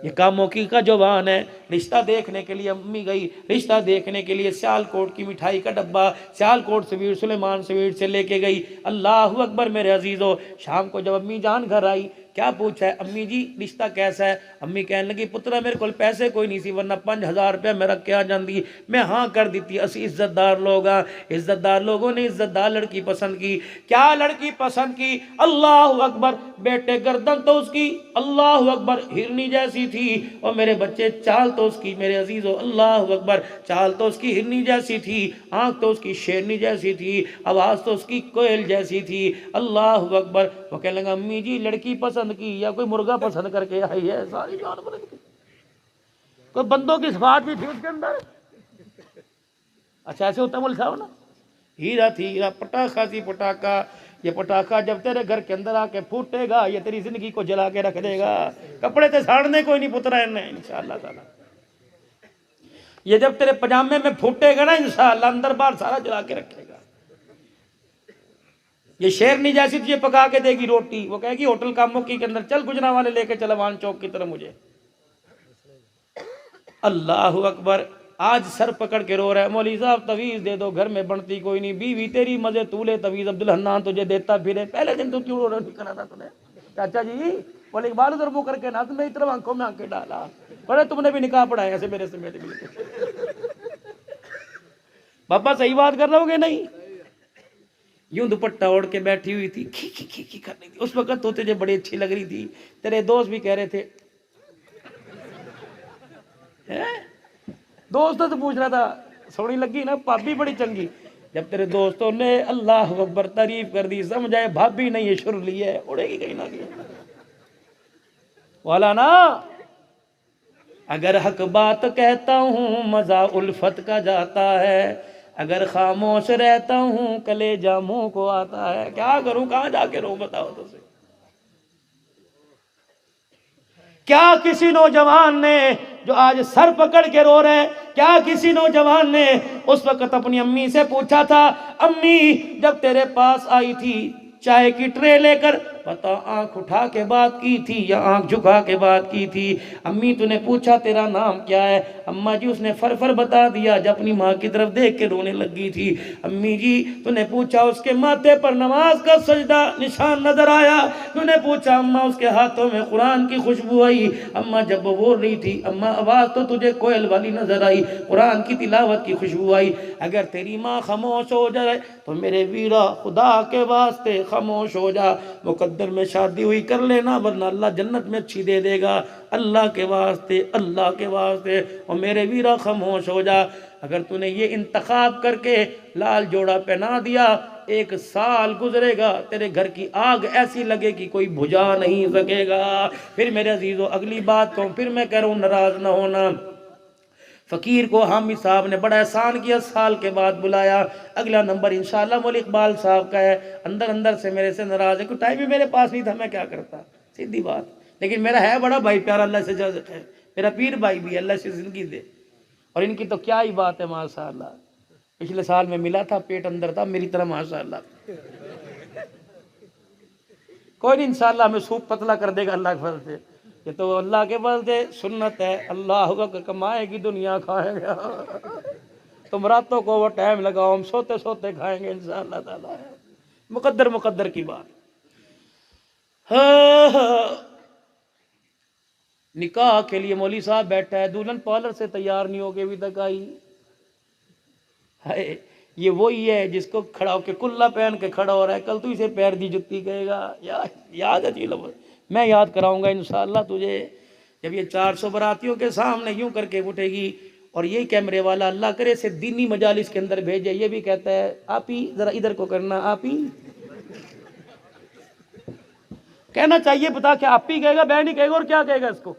یہ کاموکی کا جوان ہے. رشتہ دیکھنے کے لیے امی گئی, رشتہ دیکھنے کے لیے سیال کوٹ کی مٹھائی کا ڈبہ سیال کوٹ سویٹ سلیمان سویٹ سے لے کے گئی. اللہ اکبر میرے عزیزو. شام کو جب امی جان گھر آئی, کیا پوچھا ہے امی جی رشتہ کیسا ہے؟ امی کہنے لگی پترا میرے کو پیسے کوئی نہیں سی ورنہ 5000 روپیہ میں رکھ کے آ جاندی, میں ہاں کر دیتی. اسی عزت دار لوگ ہیں, عزت دار لوگوں نے عزت دار لڑکی پسند کی. کیا لڑکی پسند کی؟ اللہ اکبر. بیٹے گردن تو اس کی اللہ اکبر ہرنی جیسی تھی, اور میرے بچے چال تو اس کی میرے عزیزو اللہ اکبر چال تو اس کی ہرنی جیسی تھی, آنکھ تو اس کی شیرنی جیسی تھی, آواز تو اس کی کوئل جیسی تھی. اللہ اکبر. وہ کہنے لگا امی جی لڑکی پسند کی یا کوئی مرغا پسند کر کے آئی ہے؟ ساری جانور کی کوئی بندوں کی صفات بھی تھی اس کے اندر. اچھا ایسے ہوتا ہے مول صاحب نا. ہیرا تھی ہیرا, پٹاخہ تھی پٹاخہ. یہ پٹاخہ جب تیرے گھر کے اندر آ کے پھوٹے گا یہ تیری زندگی کو جلا کے رکھ دے گا. کپڑے تے ساڑنے کوئی نہیں پترا انشاءاللہ تعالی. یہ جب تیرے پجامے میں پھوٹے گا نا انشاءاللہ اندر باہر سارا جلا کے رکھے گا. یہ شیرنی جیسی تجھے پکا کے دے گی روٹی, وہ کہے گی ہوٹل کاموکی کے اندر چل گجرا والے لے کے چل وان چوک کی طرف مجھے. اللہ اکبر. آج سر پکڑ کے رو رہا ہے مولوی صاحب تعویذ دے دو, گھر میں بنتی کوئی نہیں, بیوی تیری مزے طولے تعویذ عبدالحنان تجھے دیتا پھرے. پہلے دن تو کیوں رو رہا نہیں کرا تھا تمہیں چاچا جی؟ بولے اقبال ادھر منہ کر کے نہ تمہیں اتنا آنکھوں میں آنکھیں ڈالا, بڑے تم نے بھی نکاح پڑھایا ایسے میرے سمیت بھی. پاپا صحیح بات کر رہے ہو گے نہیں؟ یوں دوپٹہ اوڑھ کے بیٹھی ہوئی تھی, کھی کھی کھی کھی کر رہی تھی. اس وقت تو تجھے بڑی اچھی لگ رہی تھی, تیرے دوست بھی کہہ رہے تھے. دوستوں سے پوچھ رہا تھا سونی لگی نا بھابی بڑی چنگی. جب تیرے دوستوں نے اللہ اکبر تعریف کر دی سمجھائے بھابی نہیں یہ شرلی ہے, اڑے گی کہیں نہ کہیں. والا نا اگر حق بات کہتا ہوں مزہ الفت کا جاتا ہے, اگر خاموش رہتا ہوں کلیجہ منہ کو آتا ہے. کیا کروں کہاں جا کے رو بتاؤ تو سے. کیا کسی نوجوان نے جو آج سر پکڑ کے رو رہے, کیا کسی نوجوان نے اس وقت اپنی امی سے پوچھا تھا امی جب تیرے پاس آئی تھی چائے کی ٹرے لے کر پتا آنکھ اٹھا کے بات کی تھی یا آنکھ جھکا کے بات کی تھی؟ امی تو نے پوچھا تیرا نام کیا ہے؟ اماں جی اس نے فر بتا دیا. جب اپنی ماں کی طرف دیکھ کے رونے لگی تھی. امی جی تو نے پوچھا اس کے ماتھے پر نماز کا سجدہ نشان نظر آیا؟ تو نے پوچھا اماں اس کے ہاتھوں میں قرآن کی خوشبو آئی؟ اماں جب وہ بول رہی تھی اماں آواز تو تجھے کوئل والی نظر آئی, قرآن کی تلاوت کی خوشبو آئی. اگر تیری ماں خاموش ہو جائے تو میرے ویرا خدا کے واسطے خاموش ہو جا. مقدر میں شادی ہوئی کر لینا ورنہ اللہ جنت میں اچھی دے دے گا. اللہ کے واسطے اللہ کے واسطے اور میرے ویرا خاموش ہو جا. اگر تو نے یہ انتخاب کر کے لال جوڑا پہنا دیا 1 سال گزرے گا تیرے گھر کی آگ ایسی لگے کہ کوئی بجھا نہیں سکے گا. پھر میرے عزیزو اگلی بات کہوں, پھر میں کہہ رہا ہوں ناراض نہ ہونا. فقیر کو حامی صاحب نے بڑا احسان کیا, سال کے بعد بلایا. اگلا نمبر انشاءاللہ مولوی اقبال صاحب کا ہے. اندر سے میرے سے ناراض ہے, کوئی ٹائم بھی میرے پاس نہیں تھا, میں کیا کرتا, سیدھی بات. لیکن میرا ہے بڑا بھائی پیارا, اللہ سے اجازت ہے, میرا پیر بھائی بھی, اللہ سے زندگی دے. اور ان کی تو کیا ہی بات ہے ماشاءاللہ. پچھلے سال میں ملا تھا, پیٹ اندر تھا میری طرح ماشاءاللہ. کوئی نہیں انشاءاللہ ہمیں سوپ پتلا کر دے گا اللہ کے فضل سے. یہ تو اللہ کے فضل سے سنت ہے. اللہ کا کمائے گی دنیا کھائے گا. تم راتوں کو وہ ٹائم لگاؤ, ہم سوتے سوتے کھائیں گے انشاءاللہ تعالی. مقدر کی بات. نکاح کے لیے مولوی صاحب بیٹھا ہے, دلہن پارلر سے تیار نہیں ہو کے ابھی تک آئی. یہ وہی ہے جس کو کھڑا ہو کے کلا پہن کے کھڑا ہو رہا ہے, کل تو اسے پیر دی جتی کہے گا. یاد ہے چیز میں یاد کراؤں گا انشاءاللہ تجھے. جب یہ 400 براتیوں کے سامنے یوں کر کے اٹھے گی اور یہ کیمرے والا اللہ کرے سے دینی مجالس کے اندر بھیجے, یہ بھی کہتا ہے آپ ہی ذرا ادھر کو کرنا, آپ ہی کہنا چاہیے, بتا کہ آپ ہی کہے گا, بہن ہی کہے گا, اور کیا کہے گا اس کو.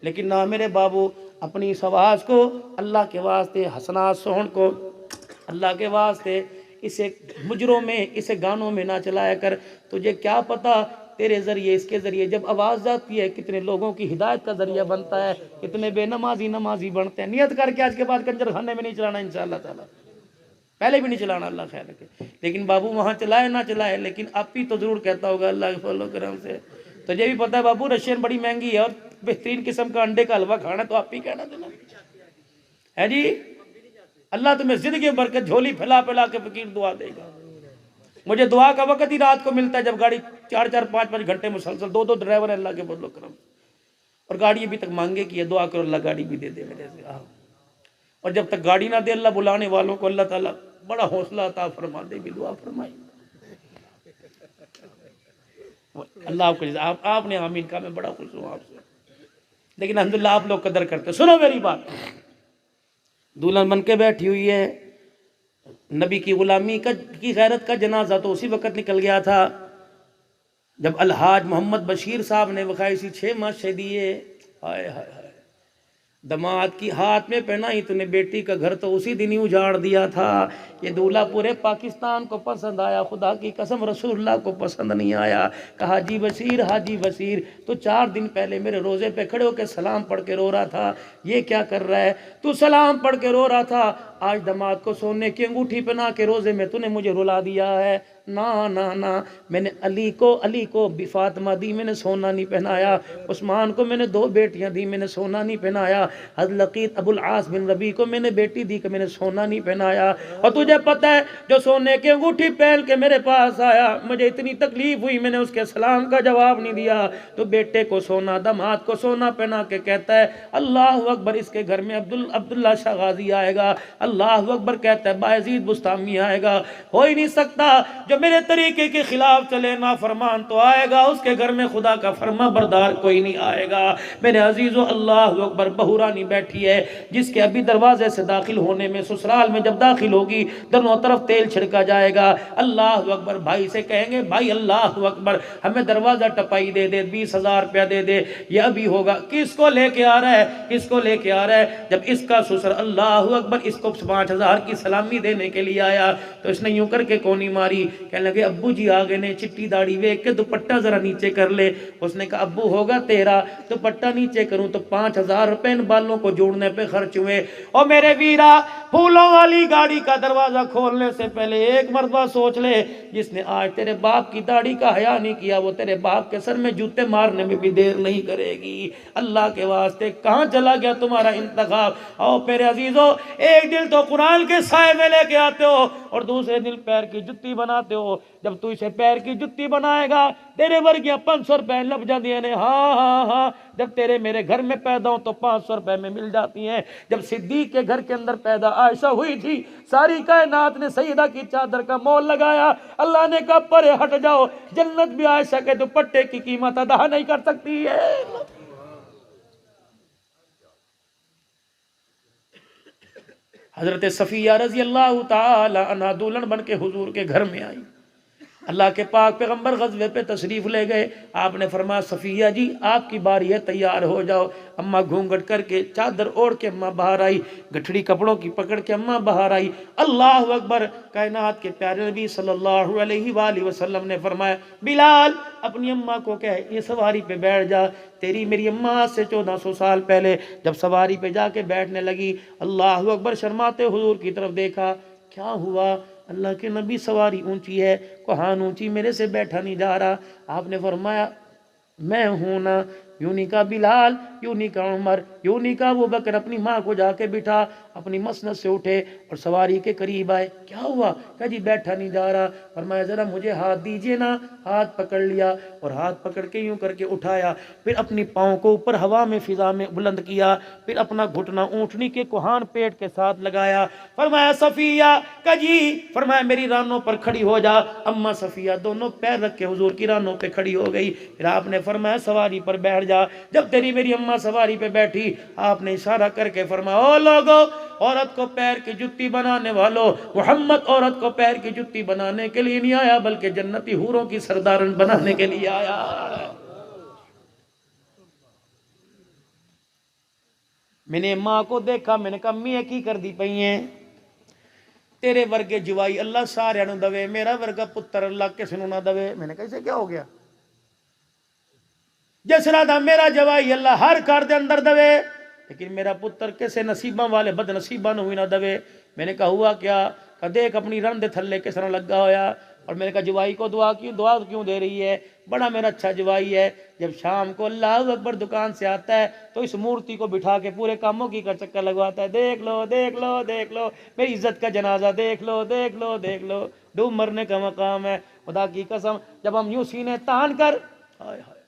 لیکن نہ میرے بابو, اپنی اس آواز کو اللہ کے واسطے, حسنات سہن کو اللہ کے واسطے اسے مجروں میں اسے گانوں میں نہ چلایا کر. تجھے کیا پتا تیرے ذریعے اس کے ذریعے جب آواز جاتی ہے کتنے لوگوں کی ہدایت کا ذریعہ بنتا ہے, کتنے بے نمازی بنتے ہیں. نیت کر کے آج کے بعد کنجر خانے میں نہیں چلانا انشاءاللہ تعالی, پہلے بھی نہیں چلانا اللہ خیر رکھے. لیکن بابو وہاں چلائے نہ چلائے, لیکن اب بھی تو ضرور کہتا ہوگا اللہ کے فضل و کرم سے. تجھے بھی پتا ہے بابو رشین بڑی مہنگی ہے, اور بہترین قسم کا انڈے کا حلوہ کھانا تو آپ ہی کہنا دینا ہے جی. اللہ تمہیں زندگی برکت جھولی پھیلا پھیلا کے فقیر دعا دے گا. مجھے دعا کا وقت ہی رات کو ملتا ہے جب گاڑی 4-4 5-5 گھنٹے مسلسل 2 ڈرائیور ہیں اللہ کے فضل و کرم, اور گاڑی ابھی تک مانگے کی ہے, دعا کرو اللہ گاڑی بھی دے دے میرے سے. اور جب تک گاڑی نہ دے اللہ بلانے والوں کو اللہ تعالیٰ بڑا حوصلہ عطا فرما دے, بھی دعا فرمائی. اللہ آپ کو آپ نے آمین کہا, میں بڑا خوش ہوں آپ سے, لیکن الحمدللہ آپ لوگ قدر کرتے. سنو میری بات, دلہن بن کے بیٹھی ہوئی ہے, نبی کی غلامی کی غیرت کا جنازہ تو اسی وقت نکل گیا تھا جب الحاج محمد بشیر صاحب نے وقائسی 6 ماشے دیے. ہائے ہائے ہائے, دماد کی ہاتھ میں پہنائی تو نے بیٹی کا گھر تو اسی دن ہی اجاڑ دیا تھا. یہ دولہا پورے پاکستان کو پسند آیا, خدا کی قسم رسول اللہ کو پسند نہیں آیا. کہا حاجی بشیر, حاجی بشیر تو 4 دن پہلے میرے روزے پہ کھڑے ہو کے سلام پڑھ کے رو رہا تھا, یہ کیا کر رہا ہے؟ تو سلام پڑھ کے رو رہا تھا, آج دماد کو سونے کی انگوٹھی پہنا کے روزے میں تو نے مجھے رلا دیا ہے. نا نا نا, میں نے علی کو فاطمہ دی, میں نے سونا نہیں پہنایا. عثمان کو میں نے 2 بیٹیاں دی, میں نے سونا نہیں پہنایا. حضرت لقیط ابو العاص بن ربیع کو میں نے بیٹی دی کہ میں نے سونا نہیں پہنایا. اور تجھے پتہ ہے جو سونے کی انگوٹھی پہن کے میرے پاس آیا, مجھے اتنی تکلیف ہوئی, میں نے اس کے سلام کا جواب نہیں دیا. تو بیٹے کو سونا, دماد کو سونا پہنا کے کہتا ہے اللہ اکبر, اس کے گھر میں عبداللہ شاہ غازی آئے گا. اللہ اکبر کہتا ہے بایزید بستامی آئے گا. ہو ہی نہیں سکتا جو میرے طریقے کے خلاف چلے, نافرمان تو آئے گا, اس کے گھر میں خدا کا فرما بردار کوئی نہیں آئے گا. میرے عزیزو اللہ اکبر, بہو رانی بیٹھی ہے جس کے ابھی دروازے سے داخل ہونے میں, سسرال میں جب داخل ہوگی دونوں طرف تیل چھڑکا جائے گا. اللہ اکبر, بھائی سے کہیں گے بھائی اللہ اکبر ہمیں دروازہ ٹپائی دے دے, 20,000 روپیہ دے دے, یہ ابھی ہوگا. کس کو لے کے آ رہا ہے, کس کو لے کے آ رہا ہے؟ جب اس کا سسر اللہ اکبر اس کو 5,000 کی سلامی دینے کے لیے آیا تو اس نے یوں کر کے کونی ماری, کہنے لگے ابو جی آگے نے چٹی داڑھی ویک کے دوپٹہ ذرا نیچے کر لے. اس نے کہا ابو ہوگا تیرا, دوپٹہ نیچے کروں تو 5,000 روپے ان بالوں کو جوڑنے پہ خرچ ہوئے. اور میرے ویرا, پھولوں والی گاڑی کا دروازہ کھولنے سے پہلے ایک مرتبہ سوچ لے, جس نے آج تیرے باپ کی داڑھی کا حیا نہیں کیا وہ تیرے باپ کے سر میں جوتے مارنے میں بھی دیر نہیں کرے گی. اللہ کے واسطے کہاں چلا گیا تمہارا انتخاب؟ او میرے عزیزو, ایک دل تو قرآن کے سائے میں لے کے آتے ہو اور دوسرے دل پیر کی جتی بناتے ہو. جب تو اسے پیر کی جتی بنائے گا تیرے ورگیاں 500 روپے لب جاتی ہیں. ہاں ہاں ہاں, جب تیرے میرے گھر میں پیدا ہوں تو 500 روپے میں مل جاتی ہیں. جب صدیق کے گھر کے اندر پیدا عائشہ ہوئی تھی, ساری کائنات نے سیدہ کی چادر کا مول لگایا. اللہ نے کہا پرے ہٹ جاؤ, جنت بھی عائشہ کے دوپٹے کی قیمت ادا نہیں کر سکتی ہے. حضرت صفیہ رضی اللہ تعالی عنہ دلہن بن کے حضور کے گھر میں آئی. اللہ کے پاک پیغمبر غزوے پہ تشریف لے گئے. آپ نے فرمایا صفیہ جی آپ کی باری ہے, تیار ہو جاؤ. اماں گھونگھٹ کر کے چادر اوڑھ کے اماں باہر آئی, گٹھڑی کپڑوں کی پکڑ کے اماں باہر آئی. اللہ اکبر, کائنات کے پیارے نبی صلی اللہ علیہ وآلہ وسلم نے فرمایا بلال اپنی اماں کو کہے یہ سواری پہ بیٹھ جا. تیری میری اماں سے 1400 سال پہلے جب سواری پہ جا کے بیٹھنے لگی, اللہ اکبر شرماتے حضور کی طرف دیکھا, کیا ہوا؟ اللہ کے نبی سواری اونچی ہے, کوہان اونچی, میرے سے بیٹھا نہیں جا رہا. آپ نے فرمایا میں ہوں نا. یوں نہیں کہا بلال, یوں نہیں کہا عمر, یوں نہیں کہا ابو بکر, اپنی ماں کو جا کے بٹھا. اپنی مسند سے اٹھے اور سواری کے قریب آئے. کیا ہوا؟ کہا جی بیٹھا نہیں جا رہا. فرمایا ذرا مجھے ہاتھ دیجئے نا. ہاتھ پکڑ لیا اور ہاتھ پکڑ کے یوں کر کے اٹھایا. پھر اپنی پاؤں کو اوپر ہوا میں فضا میں بلند کیا. پھر اپنا گھٹنا اونٹنی کے کوہان پیٹ کے ساتھ لگایا. فرمایا صفیہ کہ جی, فرمایا میری رانوں پر کھڑی ہو جا. اماں صفیہ دونوں پیر رکھ کے حضور کی رانوں پہ کھڑی ہو گئی. پھر آپ نے فرمایا سواری پر بیٹھ جا. جب تیری میری اماں سواری پہ بیٹھی آپ نے اشارہ کر کے فرمایا او لوگو, عورت کو پیر کی جتی بنانے والوں, محمد عورت کو پیر کی جتی بنانے کے لیے نہیں آیا بلکہ جنتی حوروں کی سردارن بنانے کے لیے آیا. میں نے ماں کو دیکھا, میں نے کہا امی یہ کی کر دی پئی ہیں؟ تیرے ورگے جوائی اللہ سارے نو دوے, میرا ورگا پتر اللہ کسے نو نہ دوے. میں نے کہا اسے کیا ہو گیا؟ جس طرح میرا جوائی اللہ ہر کار دے اندر دوے, لیکن میرا پتر کسے نصیباں والے بد نصیباں نو ہی نہ دوے. میں نے کہا ہوا کیا؟ کہ دیکھ اپنی رن دے تھلے کس طرح لگا ہویا. اور میں نے کہا جوائی کو دعا کیوں دے رہی ہے؟ بڑا میرا اچھا جوائی ہے، جب شام کو اللہ اکبر دکان سے آتا ہے تو اس مورتی کو بٹھا کے پورے کاموں کی کا چکر لگواتا ہے، دیکھ لو دیکھ لو دیکھ لو میری عزت کا جنازہ، دیکھ لو دیکھ لو دیکھ لو، ڈوب مرنے کا مقام ہے۔ خدا کی قسم جب ہم یوں سینے تان کر ہائے ہائے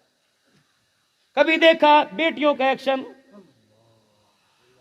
کبھی دیکھا بیٹیوں کا ایکشن،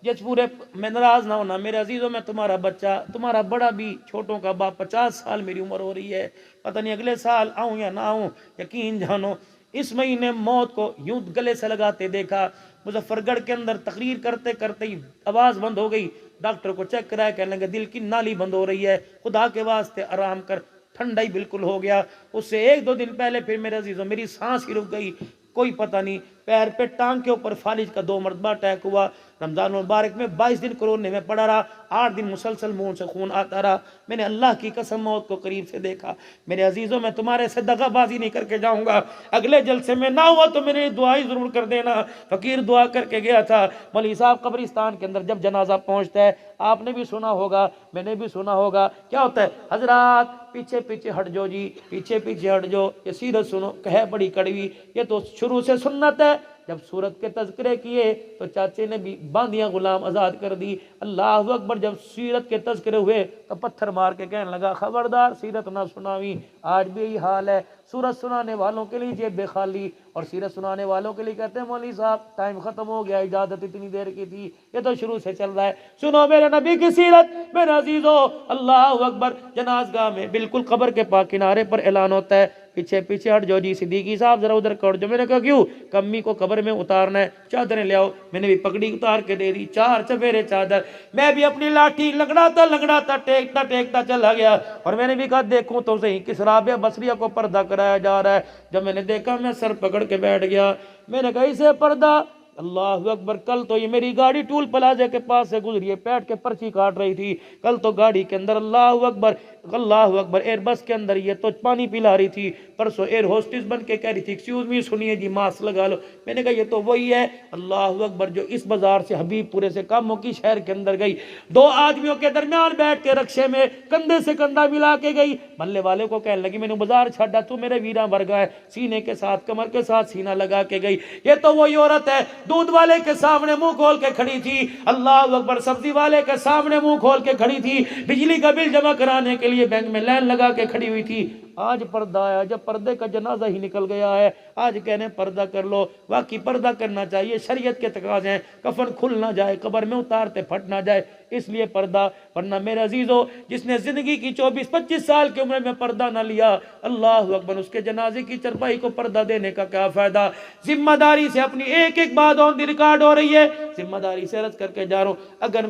جس پورے میں ناراض نہ ہونا میرے عزیزوں، میں تمہارا بچہ، تمہارا بڑا بھی، چھوٹوں کا باپ، 50 سال میری عمر ہو رہی ہے، پتہ نہیں اگلے سال آؤں یا نہ آؤں، یقین جانو اس مہینے موت کو یوں گلے سے لگاتے دیکھا۔ مظفر گڑھ کے اندر تقریر کرتے کرتے ہی آواز بند ہو گئی، ڈاکٹر کو چیک کرایا، کہنے لگے دل کی نالی بند ہو رہی ہے، خدا کے واسطے آرام کر، ٹھنڈا ہی بالکل ہو گیا۔ اس سے 1-2 دن پہلے پھر میرے عزیزوں میری سانس ہی رک گئی، کوئی پتہ نہیں، پیر پہ ٹانگ کے اوپر فالج کا 2 مرتبہ اٹیک ہوا۔ رمضان المبارک میں 22 دن کورونے میں پڑا رہا، 8 دن مسلسل منہ سے خون آتا رہا۔ میں نے اللہ کی قسم موت کو قریب سے دیکھا۔ میرے عزیزوں میں تمہارے سے دغا بازی نہیں کر کے جاؤں گا، اگلے جلسے میں نہ ہوا تو میرے دعائی ضرور کر دینا۔ فقیر دعا کر کے گیا تھا۔ مولوی صاحب قبرستان کے اندر جب جنازہ پہنچتا ہے، آپ نے بھی سنا ہوگا، میں نے بھی سنا ہوگا، کیا ہوتا ہے؟ حضرات پیچھے پیچھے ہٹ جو جی، پیچھے پیچھے ہٹ جو، یہ سیرت سنو، کہے بڑی کڑوی، یہ تو شروع سے سنت ہے۔ جب سورت کے تذکرے کیے تو چاچے نے بھی باندیاں غلام آزاد کر دی۔ اللہ اکبر، جب سیرت کے تذکرے ہوئے تو پتھر مار کے کہنے لگا خبردار سیرت نہ سناوی۔ آج بھی یہی حال ہے، سورت سنانے والوں کے لیے جیب بے خالی، اور سیرت سنانے والوں کے لیے کہتے ہیں مولوی صاحب ٹائم ختم ہو گیا، اجازت اتنی دیر کی تھی، یہ تو شروع سے چل رہا ہے۔ سنو میرے نبی کی سیرت میرے عزیزو، اللہ اکبر، جنازگاہ میں بالکل قبر کے پاک کنارے پر اعلان ہوتا ہے، پیچھے پیچھے ہٹ جو جی، صدیقی صاحب ذرا ادھر کر جو۔ میں نے کہا کیوں؟ کمی کو قبر میں اتارنا ہے، چادریں لے آؤ۔ میں نے بھی پگڑی اتار کے دے دی، 4 چفیرے چادر، میں بھی اپنی لاٹھی لنگڑاتا ٹیکتا چلا گیا، اور میں نے بھی کہا دیکھوں تو صحیح کس رابعہ بصریہ کو پردہ کرایا جا رہا ہے۔ جب میں نے دیکھا میں سر پکڑ کے بیٹھ گیا، میں نے کہا اسے پردہ، اللہ اکبر، کل تو یہ میری گاڑی ٹول پلازے کے پاس سے گزری ہے، بیٹھ کے پرچی کاٹ رہی تھی، کل تو گاڑی کے اندر اللہ اکبر ایئر بس کے اندر یہ تو پانی پلا رہی تھی، پرسوں ایئر ہوسٹس بن کے کہہ رہی تھی ایکسکیوز می سنیے جی ماسک لگا لو۔ میں نے کہا یہ تو وہی ہے، اللہ اکبر، جو اس بازار سے حبیب پورے سے کاموں کی شہر کے اندر گئی، 2 آدمیوں کے درمیان بیٹھ کے رکشے میں کندھے سے کندھا ملا کے گئی، محلے والے کو کہنے لگی میں نے بازار چھڈا، تو میرے ویراں ورگا ہے، سینے کے ساتھ کمر کے ساتھ سینہ لگا کے گئی۔ یہ تو وہی عورت ہے دودھ والے کے سامنے منہ کھول کے کھڑی تھی، اللہ اکبر، سبزی والے کے سامنے منہ کھول کے کھڑی تھی، بجلی کا بل جمع کرانے کے لیے بینک میں لائن لگا کے کھڑی ہوئی تھی۔ آج پردہ آیا، جب پردے کا جنازہ ہی نکل گیا ہے، آج کہنے پردہ کر لو۔ واقعی پردہ کرنا چاہیے، شریعت کے تقاضے ہیں، کفن کھل نہ جائے، قبر میں اتارتے پھٹ نہ جائے، اس لیے پردہ۔ ورنہ میرے عزیزو، جس نے زندگی کی 24-25 سال کی عمر میں پردہ نہ لیا، اللہ اکبر، اس کے جنازے کی چرپائی کو پردہ دینے کا کیا فائدہ؟ ذمہ داری سے اپنی ایک ایک بات آن دی ریکارڈ ہو رہی ہے، ذمہ داری سے عرض کر کے جا رہا ہوں، اگر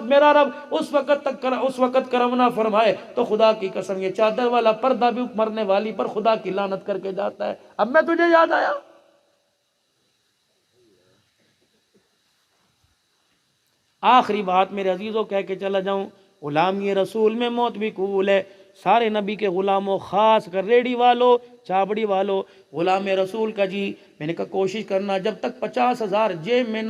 میرا رب اس وقت کرم نہ فرمائے تو خدا کی قسم یہ چادر والا پردہ بھی مرنے والی پر خدا کی لعنت کر کے جاتا ہے۔ اب میں تجھے یاد آیا، آخری بات میرے عزیزوں کہہ کے چلا جاؤں، غلامی رسول میں موت بھی قبول ہے۔ سارے نبی کے غلاموں، خاص کر ریڑی والوں، چابڑی والوں، غلام رسول کا جی، میں نے کہا کوشش کرنا جب تک 50,000 جیب میں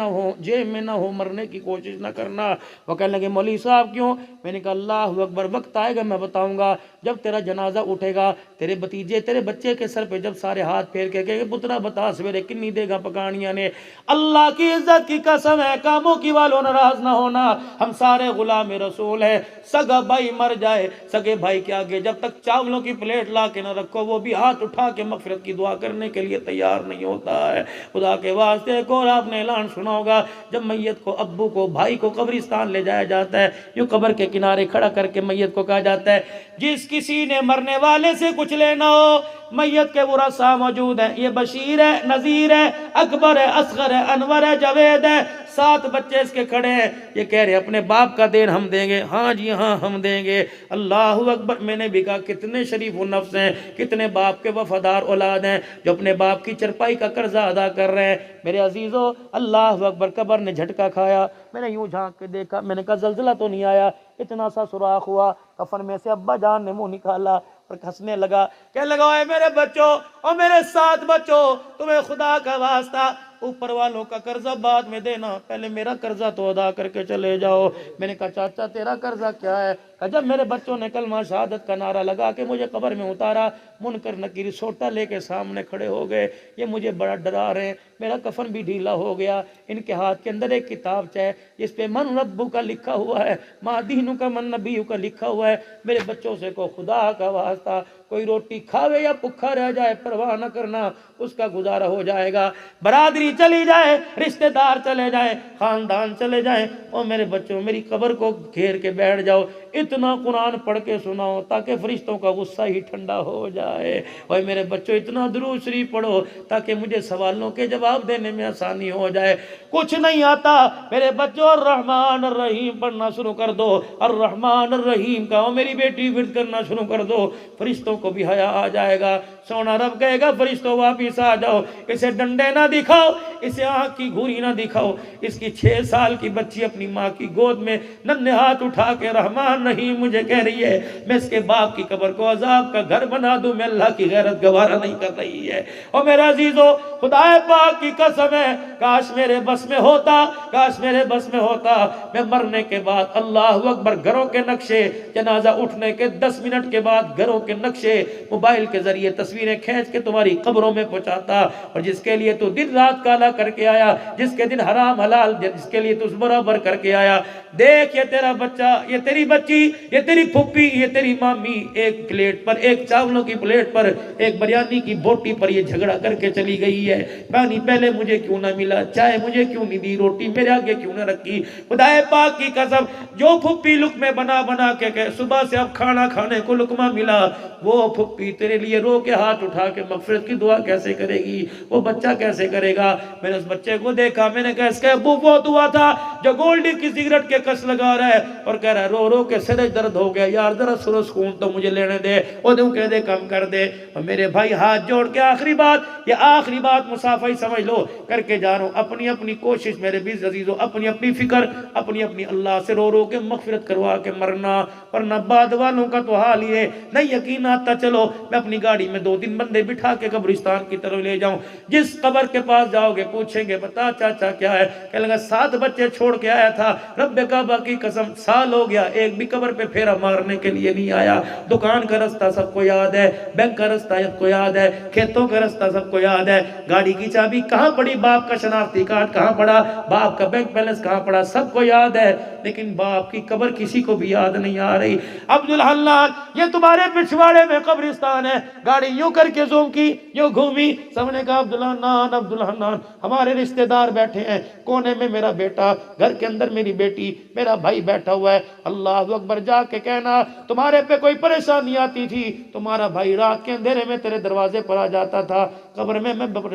نہ ہو مرنے کی کوشش نہ کرنا۔ وہ کہنے لگے مولوی صاحب کیوں؟ میں نے کہا اللہ اکبر، وقت آئے گا میں بتاؤں گا، جب تیرا جنازہ اٹھے گا، تیرے بھتیجے تیرے بچے کے سر پہ جب سارے ہاتھ پھیر کے کہے پترا بتا سویرے کنی دے گا پکانیاں نے، اللہ کی عزت کی قسم ہے کاموں کی والوں ناراض نہ ہونا، ہم سارے غلام رسول ہیں، سگا بھائی مر جائے، سگے بھائی کے آگے جب تک چاولوں کی پلیٹ لا کے نہ رکھو، وہ بھی ہاتھ اٹھا کے مغفرت کی دعا کرنے کے لیے تیار نہیں ہوتا ہے۔ خدا کے واسطے ایک اور آپ نے اعلان سنا ہوگا، جب میت کو، ابو کو، بھائی کو قبرستان لے جایا جاتا ہے، یوں قبر کے کنارے کھڑا کر کے میت کو کہا جاتا ہے جس کسی نے مرنے والے سے کچھ لینا ہو، میت کے ورثاء موجود ہیں، یہ بشیر ہے، نذیر ہے، اکبر ہے، اصغر ہے، انور ہے، جاوید ہے، 7 بچے اس کے کھڑے ہیں، یہ کہہ رہے اپنے باپ کا دین ہم دیں گے، ہاں جی ہاں ہم دیں گے۔ اللہ اکبر، میں نے بھی کہا کتنے شریف و نفس ہیں، کتنے باپ کے وفادار اولاد ہیں جو اپنے باپ کی چرپائی کا قرضہ ادا کر رہے ہیں۔ میرے عزیزو، اللہ اکبر، قبر نے جھٹکا کھایا، میں نے یوں جھانک کے دیکھا، میں نے کہا زلزلہ تو نہیں آیا، اتنا سا سوراخ ہوا، کفن میں سے ابا جان نے منہ نکالا اور ہنسنے لگا، کہنے لگا اے میرے بچوں اور میرے 7 بچوں، تمہیں خدا کا واسطہ اوپر والوں کا قرضہ بعد میں دینا، پہلے میرا قرضہ تو ادا کر کے چلے جاؤ۔ میں نے کہا چاچا تیرا قرضہ کیا ہے؟ کہ جب میرے بچوں نے کلمہ شہادت کا نعرہ لگا کے مجھے قبر میں اتارا، منکر نکیر سوٹا لے کے سامنے کھڑے ہو گئے، یہ مجھے بڑا ڈرا رہے ہیں، میرا کفن بھی ڈھیلا ہو گیا۔ ان کے ہاتھ کے اندر ایک کتاب ہے جس پہ من ربو کا لکھا ہوا ہے، ما دینو کا من نبیو کا لکھا ہوا ہے۔ میرے بچوں سے کو خدا کا واسطہ کوئی روٹی کھاوے یا بھوکا رہ جائے پرواہ نہ کرنا، اس کا گزارا ہو جائے گا، برادری چلی جائے، رشتہ دار چلے جائیں، خاندان چلے جائیں، اور میرے بچوں میری قبر کو گھیر کے بیٹھ جاؤ، اتنا قرآن پڑھ کے سناؤ تاکہ فرشتوں کا غصہ ہی ٹھنڈا ہو جائے۔ اور میرے بچوں اتنا درود شریف پڑھو تاکہ مجھے سوالوں کے جواب دینے میں آسانی ہو جائے۔ کچھ نہیں آتا میرے بچوں، الرحمن الرحیم پڑھنا شروع کر دو، الرحمن الرحیم کا، اور میری بیٹی ورد کرنا شروع کر دو، فرشتوں کو بھی حیا آ جائے گا۔ سونا رب کہے گا فرشتوں واپس آ جاؤ، اسے ڈنڈے نہ دکھاؤ، اسے آنکھ کی گھوری نہ دکھاؤ۔ اس کی 6 سال کی بچی اپنی ماں کی گود میں ننھے ہاتھ اٹھا کے رحمان رحیم مجھے کہہ رہی ہے، میں اس کے باپ کی قبر کو عذاب کا گھر بنا دوں، میں اللہ کی غیرت گوارا نہیں کر رہی ہے۔ اور میرے عزیزو، خدا پاک کی قسم ہے، کاش میرے بس میں ہوتا، کاش میرے بس میں ہوتا، میں مرنے کے بعد اللہ اکبر گھروں کے نقشے، جنازہ اٹھنے کے 10 منٹ کے بعد گھروں کے نقشے موبائل کے ذریعے تصویریں کھینچ کے تمہاری قبروں میں پہنچاتا، اور جس کے لیے تو دن رات کالا کر کے آیا، جس کے دن حرام حلال جس کے لیے تو اس برابر کر کے آیا، دیکھ یہ تیرا بچہ، یہ تیری بچی، یہ تیری پھپھی، یہ تیری مامی، ایک پلیٹ پر، ایک چاولوں کی پلیٹ پر، ایک بریانی کی بوٹی پر یہ جھگڑا کر کے چلی گئی ہے، پانی پہلے مجھے کیوں نہ ملا، چائے مجھے کیوں نہیں دی، روٹی میرے آگے کیوں نہ رکھی۔ خدا پاک کی قسم، جو پھپھی لقمے بنا بنا کے کہ صبح سے اب کھانا کھانے کو لقمہ ملا، وہ پھپھی تیرے لیے رو کے ہاتھ اٹھا کے مغفرت کی دعا کیسے کرے گی، وہ بچہ کیسے کرے گا۔ میں نے اس بچے کو دیکھا، میں نے کہا اس کا ابو فوت ہوا تھا، جو گولڈی کی سگریٹ کے کس لگا رہا ہے اور کہہ رہا ہے رو رو کے سر درد ہو گیا، یار ذرا سر سکون تو مجھے لینے دے، وہ دوں کہہ دے کم کر دے۔ اور میرے بھائی ہاتھ جوڑ کے آخری بات، یہ آخری بات مسافہ سمجھ لو کر کے جا رہا ہوں، اپنی اپنی کوشش میرے بیز عزیزوں، اپنی اپنی فکر، اپنی اپنی اللہ سے رو رو کے مغفرت کروا کے مرنا، ورنہ بعد والوں کا تو حال یہ نہیں یقین آتا۔ چلو میں اپنی گاڑی میں 2-3 بندے بٹھا کے قبرستان کی طرف لے جاؤں، جس قبر کے پاس جاؤ گے پوچھیں گے بتا چاچا کیا ہے، کہنے لگا 7 بچے چھوڑ کے آیا تھا، رب کعبہ کی قسم سال ہو گیا ایک بھی قبر پہ پھیرا مارنے کے لیے نہیں آیا۔ دکان کا رستہ سب کو یاد ہے، بینک کا رستہ سب کو یاد ہے، کھیتوں کا رستہ سب کو یاد ہے، گاڑی کی چابی کہاں پڑی، باپ کا شناختی کارڈ کہاں پڑا، باپ کا بینک بیلنس کہاں پڑا، سب کو یاد ہے، لیکن باپ کی قبر کسی کو بھی یاد نہیں آ رہی۔ عبدالحنان، یہ تمہارے پچھواڑے میں قبرستان ہے، گاڑی یوں کر کے زوم کی، یوں گھومی، سب نے کہا عبدالحنان عبدالحنان، ہمارے رشتہ دار بیٹھے ہیں، کونے میں میرا بیٹا، گھر کے اندر میری بیٹی، میرا بھائی بیٹھا ہوا ہے۔ اللہ اکبر، جا کے کہنا تمہارے پہ کوئی پریشانی آتی تھی، تمہارا بھائی رات کے اندھیرے میں تیرے دروازے پر آ جاتا تھا، قبر میں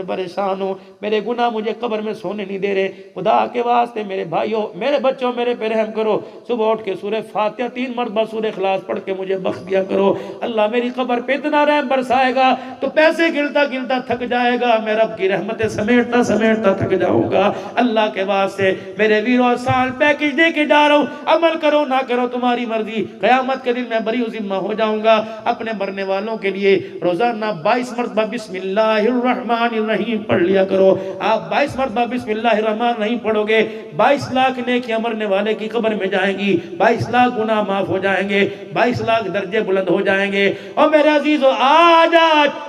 پریشان ہوں، میرے گناہ مجھے قبر میں سونے نہیں دے رہے، خدا کے واسطے میرے بھائیوں، میرے بچوں، میرے پہ رحم کرو، صبح اٹھ کے سورہ فاتحہ 3 مرتبہ سورہ اخلاص پڑھ کے مجھے بخش دیا کرو۔ اللہ میری قبر پہ اتنا رحم برسائے گا تو پیسے گنتا گنتا تھک جائے گا، میں رب کی رحمتیں سمیٹتا سمیٹتا تھک جاؤں گا۔ اللہ کے واسطے میرے ویرو سال پیکج دے کے جا رہا ہوں، عمل کرو نہ کرو تمہاری مرضی، قیامت کے دن میں بری و ذمہ ہو جاؤں گا۔ اپنے مرنے والوں کے لیے روزانہ 22 مرتبہ بسم اللہ الرحمن الرحیم پڑھ لیا کرو۔ آپ 22 مرتبہ بسم اللہ الرحمن الرحیم پڑھو گے، 22 لاکھ نیکیاں مرنے والے کی قبر میں جائیں گی، 22 لاکھ گناہ معاف ہو جائیں گے، 22 لاکھ درجے بلند ہو جائیں گے۔ اور میرے عزیزو، آج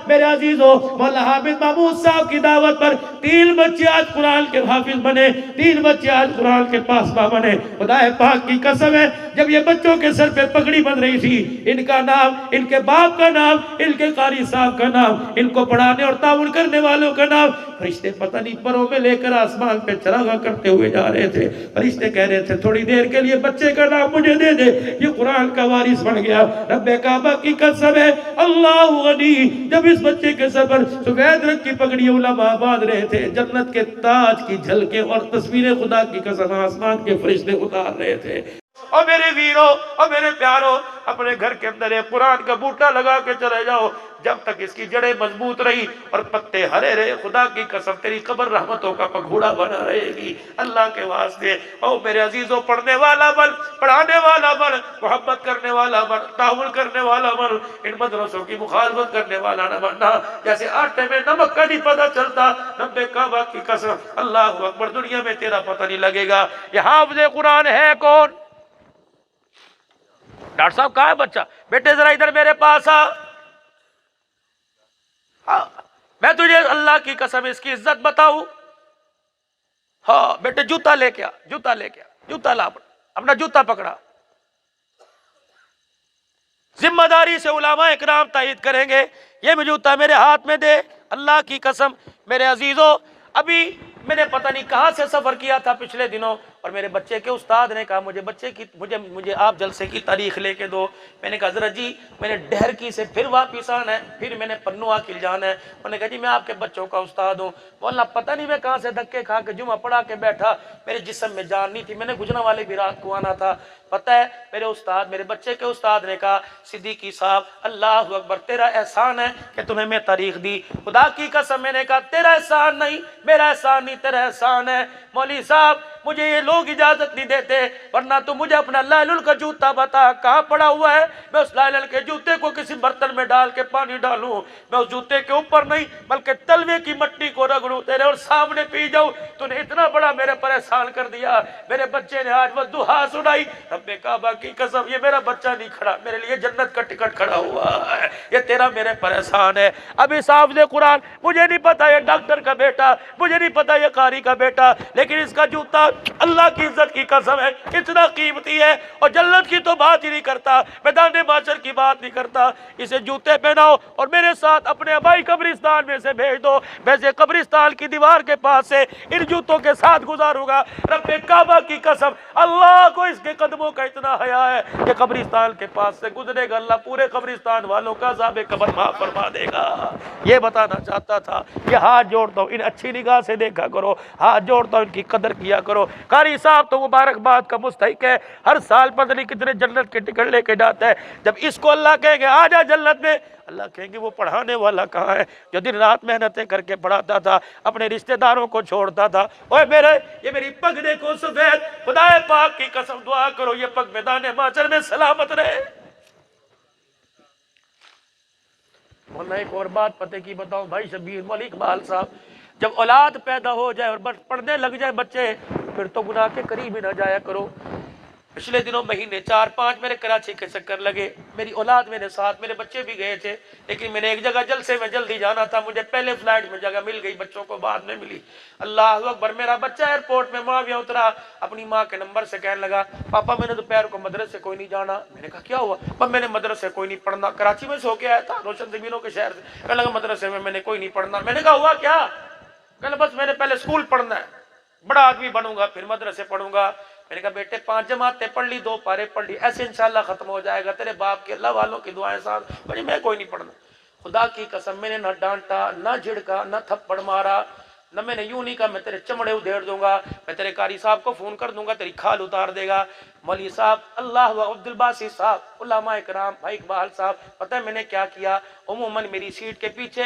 میرے عزیزو، مولا حافظ محمود صاحب کی دعوت پر 3 بچے آج قرآن کے حافظ بنے، 3 بچے آج قرآن کے پاسباں بنے۔ خدا پاک کی قسم ہے، جب یہ بچوں کے سر پہ پگڑی بن رہی تھی، ان کا نام، ان کے باپ کا نام، ان کے قاری صاحب کا نام، ان کو پڑھانے اور تعاون کرنے والوں کا نام، فرشتے پتہ نہیں پروں میں لے کر آسمان پہ چراغاں کرتے ہوئے جا رہے تھے۔ فرشتے کہہ رہے تھے تھوڑی دیر کے لیے بچے کا نام مجھے دے دے، یہ قرآن کا وارث بن گیا۔ رب کعبہ کی قسم ہے، اللہ غنی، جب اس بچے کے سر پر سفید رنگ کی پگڑی علماء باندھ رہے تھے، جنت کے تاج کی جھلکیں اور تصویریں خدا کی قسم آسمان کے فرشتے اتار رہے تھے۔ اور میرے ویرو اور میرے پیارو، اپنے گھر کے اندر ایک قرآن کا بوٹا لگا کے چلے جاؤ، جب تک اس کی جڑیں مضبوط رہی اور پتے ہرے رہے، خدا کی قسم تیری قبر رحمتوں کا پگھوڑا بنا رہے گی۔ اللہ کے واسطے او میرے عزیزوں، پڑھنے والا بن، پڑھانے والا بن، محبت کرنے والا بن، تعاون کرنے والا بن، ان مدرسوں کی مخالفت کرنے والا نہ بننا۔ جیسے آٹے میں نمک کا نہیں پتہ چلتا، رب کعبہ کی قسم اللہ اکبر، دنیا میں تیرا پتہ نہیں لگے گا۔ یہ حافظ قرآن ہے کون؟ ڈاکٹر صاحب کہاں ہے بچہ؟ بیٹے ذرا ادھر میرے پاس آ. میں تجھے اللہ کی قسم اس کی عزت بتاؤں. ہاں بیٹے جوتا لے کے آ, جوتا لے کے آ, جوتا لا, اپنا جوتا پکڑا. ذمہ داری سے علماء اکرام تائید کریں گے. یہ بھی جوتا میرے ہاتھ میں دے. اللہ کی قسم میرے عزیزوں, ابھی میں نے پتہ نہیں کہاں سے سفر کیا تھا پچھلے دنوں, اور میرے بچے کے استاد نے کہا مجھے آپ جلسے کی تاریخ لے کے دو. میں نے کہا حضرت جی میں نے ڈہرکی سے پھر واپس آنا ہے, پھر میں نے پنو عاقل جانا ہے. انہوں نے کہا جی میں آپ کے بچوں کا استاد ہوں. مولانا پتہ نہیں میں کہاں سے دھکے کھا کے جمعہ پڑھا کے بیٹھا, میرے جسم میں جان نہیں تھی. میں نے گجرا والے بھی رات کو آنا تھا. پتہ ہے میرے استاد, میرے بچے کے استاد نے کہا صدیقی صاحب اللہ اکبر, تیرا احسان ہے کہ تمہیں میں تاریخ دی. خدا کی قسم میں نے کہا تیرا احسان نہیں, میرا احسان نہیں, تیرا احسان ہے. مولوی صاحب مجھے یہ لوگ اجازت نہیں دیتے, ورنہ تو مجھے اپنا لائلل کا جوتا بتا کہاں پڑا ہوا ہے, میں اس لائلل کے جوتے کو کسی برتن میں ڈال کے پانی ڈالوں, میں اس جوتے کے اوپر نہیں بلکہ تلوے کی مٹی کو رگڑوں تیرے اور سامنے پی جاؤں. تو نے اتنا بڑا میرے پر احسان کر دیا. میرے بچے نے آج وہ دعا سنائی, رب کعبہ کی قسم یہ میرا بچہ نہیں کھڑا, میرے لیے جنت کا ٹکٹ کھڑا ہوا ہے, یہ تیرا میرے پر احسان ہے. ابھی حافظ قرآن, مجھے نہیں پتا یہ ڈاکٹر کا بیٹا, مجھے نہیں پتا یہ قاری کا بیٹا, لیکن اس کا جوتا اللہ کی عزت کی قسم ہے اتنا قیمتی ہے, اور جنت کی تو بات ہی نہیں کرتا, میدان معاشر کی بات نہیں کرتا. اسے جوتے پہناؤ اور میرے ساتھ اپنے ابائی قبرستان میں سے بھیج دو. ویسے قبرستان کی دیوار کے پاس سے ان جوتوں کے ساتھ گزاروں گا. رب کعبہ کی قسم اللہ کو اس کے قدموں کا اتنا حیا ہے کہ قبرستان کے پاس سے گزرے گا, اللہ پورے قبرستان والوں کا عذاب قبر معاف فرما دے گا. یہ بتانا چاہتا تھا. یہ ہاتھ جوڑتا ہوں, ان اچھی نگاہ سے دیکھا کرو, ہاتھ جوڑتا ہوں ان کی قدر کیا کرو. قاری صاحب تو مبارکباد کا مستحق ہے, ہر سال پتہ نہیں کتنے جنت کے ٹکٹ لے کے جاتا ہے. جب اس کو اللہ کہیں گے آ جا جنت میں, اللہ کہیں گے وہ پڑھانے والا کہاں ہے جو دن رات محنتیں کر کے پڑھاتا تھا, اپنے رشتہ داروں کو چھوڑتا تھا. اوے یہ میری پگ دیکھو سفید, خدا پاک کی قسم دعا کرو یہ پگ میدان محشر میں سلامت رہے. مولانا ایک اور بات پتہ کی بتاؤں بھائی شبیر مولی اقبال صاحب, جب اولاد پیدا ہو جائے اور بس پڑھنے لگ جائے بچے, پھر تو گناہ کے قریب ہی نہ جایا کرو. پچھلے دنوں مہینے 4-5 میرے کراچی کے چکر لگے, میری اولاد میرے ساتھ, میرے بچے بھی گئے تھے, لیکن میں نے ایک جگہ جلسے میں جلدی جانا تھا, مجھے پہلے فلائٹ میں جگہ مل گئی, بچوں کو بعد میں ملی. اللہ اکبر, میرا بچہ ایئرپورٹ میں معاویہ اترا, اپنی ماں کے نمبر سے کہنے لگا پاپا میں نے دوپہر کو مدرسے کوئی نہیں جانا. میں نے کہا کیا ہوا؟ میں نے مدرسے کوئی نہیں پڑھنا, کراچی میں سو کے آیا تھا روشن زمینوں کے شہر سے. کہنے لگا مدرسے میں نے کوئی نہیں پڑھنا. میں نے کہا ہوا کیا؟ کہنے بس میں نے پہلے اسکول پڑھنا ہے, بڑا آدمی بنوں گا پھر مدرسے پڑھوں گا. میں نے کہا بیٹے 5 جماعتیں پڑھ لی, 2 پارے پڑھ لی, ایسے انشاءاللہ ختم ہو جائے گا, تیرے باپ کے اللہ والوں کی دعائیں ساتھ. مجھے میں کوئی نہیں پڑھنا. خدا کی قسم میں نے نہ ڈانٹا, نہ جھڑکا, نہ تھپڑ مارا, نہ میں نے یوں نہیں کہا میں تیرے چمڑے ادھیڑ دوں گا, میں تیرے قاری صاحب کو فون کر دوں گا تیری کھال اتار دے گا. مولوی صاحب اللہ عبد الباسی صاحب, علماء کرام, بھائی اقبال صاحب, پتہ ہے میں نے کیا کیا؟ عموماً میری سیٹ کے پیچھے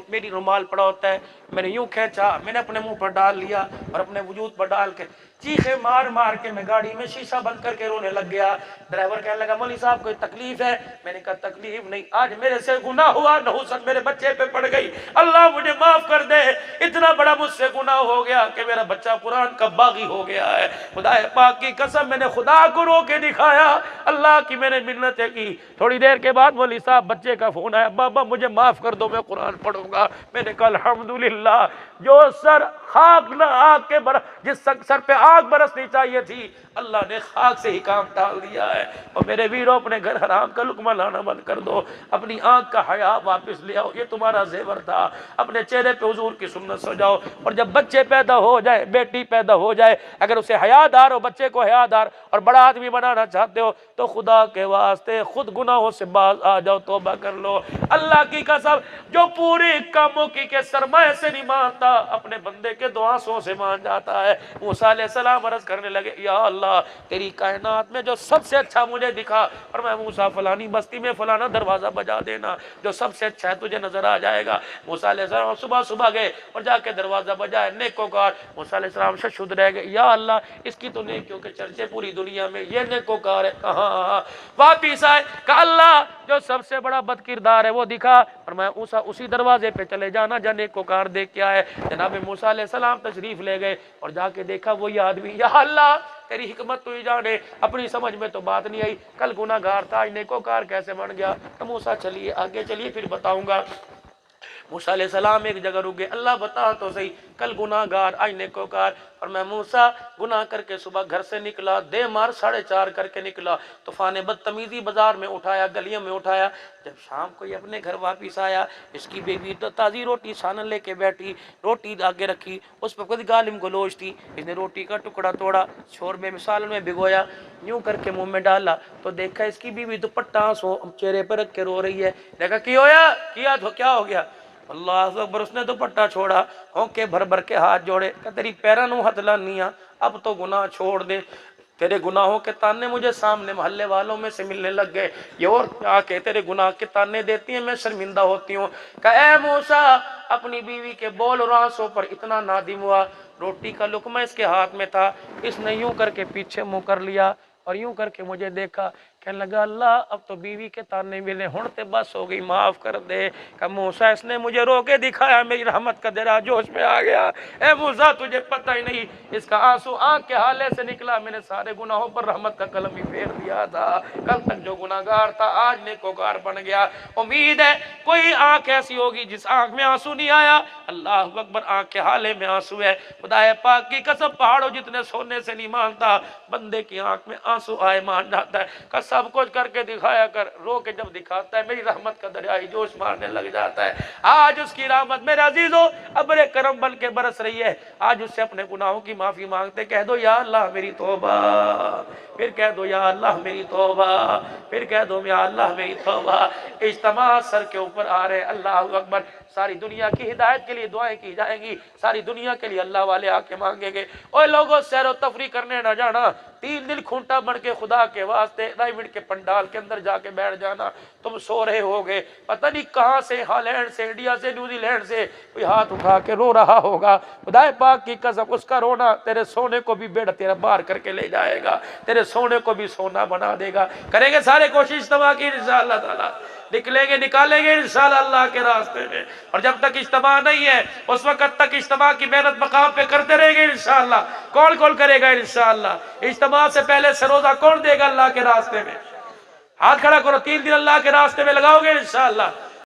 میری رومال پڑا ہوتا ہے, میں نے یوں کھینچا, میں نے اپنے منہ پر ڈال لیا اور اپنے وجود پر ڈال کے چیخے مار مار کے میں گاڑی میں شیشہ بند کر کے رونے لگ گیا. ڈرائیور کہنے لگا مولوی صاحب کوئی تکلیف ہے؟ میں نے کہا تکلیف نہیں, آج میرے سے گناہ ہوا, نحوست میرے بچے پہ پڑ گئی, اللہ مجھے معاف کر دے. اتنا بڑا مجھ سے گناہ ہو گیا کہ میرا بچہ قرآن کا باغی ہو گیا ہے. خدا پاک کی قسم میں نے خدا کو رو کے دکھایا, اللہ کی میں نے منتیں کی. تھوڑی دیر کے بعد مولوی صاحب بچے کا فون آیا, بابا مجھے معاف کر دو, میں قرآن پڑھوں گا. میں نے کہا الحمدللہ, جو سر خاک نہ آگ کے جس سر پہ آگ برسنی چاہیے تھی, اللہ نے خاک سے ہی کام ٹال دیا ہے. اور میرے ویروں اپنے گھر حرام کا لقمہ لانا بند کر دو, اپنی آنکھ کا حیا واپس لے آؤ, یہ تمہارا زیور تھا. اپنے چہرے پہ حضور کی سنت سجاؤ. اور جب بچے پیدا ہو جائے, بیٹی پیدا ہو جائے, اگر اسے حیا دار ہو, بچے کو حیا دار اور بڑا آدمی بنانا چاہتے ہو تو خدا کے واسطے خود گناہوں سے باز آ جاؤ, توبہ کر لو. اللہ کی قسم جو پوری کاموں کی کے سرمایہ سے نہیں مانتا, اپنے بندے کے دعاسوں سے مان جاتا ہے. موسیٰ علیہ السلام عرض کرنے لگے یا اللہ تیری کائنات میں جو سب سے اچھا مجھے دکھا, اور میں موسیٰ فلانی بستی میں فلانا دروازہ بجا دینا, جو سب سے اچھا ہے تجھے نظر آ جائے گا. موسیٰ علیہ السلام صبح گئے اور جا کے دروازہ بجائے, نیکوکار. موسیٰ علیہ السلام ششد رہ گئے, یا اللہ اس کی تو نیکیوں کے چرچے پوری دنیا میں, یہ نیکوکار ہے کہاں. واپس آئے, کہ اللہ جو سب سے بڑا بد کردار ہے وہ دکھا, اور میں اسی دروازے پہ چلے جانا جا نیکوکار دیکھ کے آئے. جناب موسیٰ علیہ السلام تشریف لے گئے اور جا کے دیکھا وہی آدمی. یا اللہ تیری حکمت تو ہی جانے، اپنی سمجھ میں تو بات نہیں آئی، کل گناہ گار تھا آج نیکوکار کیسے بن گیا؟ تو موسیٰ چلیے آگے چلیے پھر بتاؤں گا۔ موسیٰ علیہ السلام ایک جگہ رک گئے، اللہ بتا تو صحیح، کل گناہ گار آج نیکوکار۔ اور میں موسیٰ گناہ کر کے صبح گھر سے نکلا، دے مار 4:30 کر کے نکلا، طوفان بدتمیزی بازار میں اٹھایا، گلیوں میں اٹھایا۔ جب شام کو یہ اپنے گھر واپس آیا، اس کی بیوی تو تازی روٹی سالن لے کے بیٹھی، روٹی آگے رکھی، اس پر کوئی گالم گلوچ تھی، اس نے روٹی کا ٹکڑا توڑا، شوربے میں سالن میں بھگویا، یوں کر کے منہ میں ڈالا تو دیکھا اس کی بیوی دوپٹہ چہرے پر رکھ کے رو رہی ہے۔ دیکھا کیا تو کیا ہو گیا؟ اللہ اکبر، اس نے دوپٹہ چھوڑا، ہونکے بھر بھر کے ہاتھ جوڑے کہ تیری پیروں نو ہاتھ لانیاں، اب تو گناہ چھوڑ دے، تیرے گناہوں کے تانے مجھے سامنے محلے والوں میں سے ملنے لگ گئے، یہ اور کیا کہ تیرے گناہ کے تانے دیتی ہیں، میں شرمندہ ہوتی ہوں۔ کہ اے موسیٰ، اپنی بیوی کے بول اور آنسوں پر اتنا نادم ہوا، روٹی کا لقمہ اس کے ہاتھ میں تھا، اس نے یوں کر کے پیچھے منہ کر لیا اور یوں کر کے مجھے دیکھا، کہنے لگا اللہ اب تو بیوی کے تانے ملے، ہنتے بس ہو گئی، معاف کر دے۔ کہ موسیٰ اس نے مجھے رو کے دکھایا، میری رحمت کا درا جوش میں آ گیا۔ اے موسیٰ تجھے پتہ ہی نہیں، اس کا آنسو آنکھ کے حالے سے نکلا، میں نے سارے گناہوں پر رحمت کا قلم ہی پھیر دیا تھا، کل تک جو گناہگار تھا آج نیکوکار بن گیا۔ امید ہے کوئی آنکھ ایسی ہوگی جس آنکھ میں آنسو نہیں آیا، اللہ اکبر، آنکھ کے حالے میں آنسو ہے، خدا پاک کی قسم، پہاڑوں جتنے سونے سے نہیں مانتا، بندے کی آنکھ میں آنسو آئے مان جاتا ہے۔ کہ سب کچھ کر کے دکھایا کر، رو کے جب دکھاتا ہے میری رحمت کا دریائی جوش مارنے لگ جاتا ہے۔ آج اس کی رحمت میرے عزیزو ابر کرم بن کے برس رہی ہے، آج اس سے اپنے گناہوں کی معافی مانگتے، کہہ دو یا اللہ میری توبہ، پھر کہہ دو یا اللہ میری توبہ، پھر کہہ دو یا اللہ میری توبہ۔ اجتماع سر کے اوپر آ رہے، اللہ اکبر، ساری دنیا کی ہدایت کے لیے دعائیں کی جائیں گی، ساری دنیا کے لیے اللہ والے آ کے مانگیں گے۔ اوہ لوگوں سیر و تفریح کرنے نہ جانا، 3 دن کھونٹا بن کے خدا کے واسطے ڈائمنڈ کے پنڈال کے اندر جا کے بیٹھ جانا، تم سو رہے ہوگے، پتہ نہیں کہاں سے، ہالینڈ سے، انڈیا سے، نیوزی لینڈ سے کوئی ہاتھ اٹھا کے رو رہا ہوگا، خدا پاک کی قسم اس کا رونا تیرے سونے کو بھی بیڑ تیرا بار کر کے لے جائے گا، تیرے سونے کو بھی سونا بنا دے گا۔ کریں گے سارے کوشش اجتماع کی انشاءاللہ تعالی، نکالیں گے انشاءاللہ اللہ کے راستے میں، اور جب تک اجتماع نہیں ہے اس وقت تک اجتماع کی محنت مقام پہ کرتے رہیں گے انشاءاللہ۔ کون کرے گا انشاءاللہ؟ اجتماع سے پہلے سے روزہ کون دے گا اللہ کے راستے میں؟ ہاتھ کھڑا کرو، 3 دن اللہ کے راستے میں لگاؤ گے انشاءاللہ۔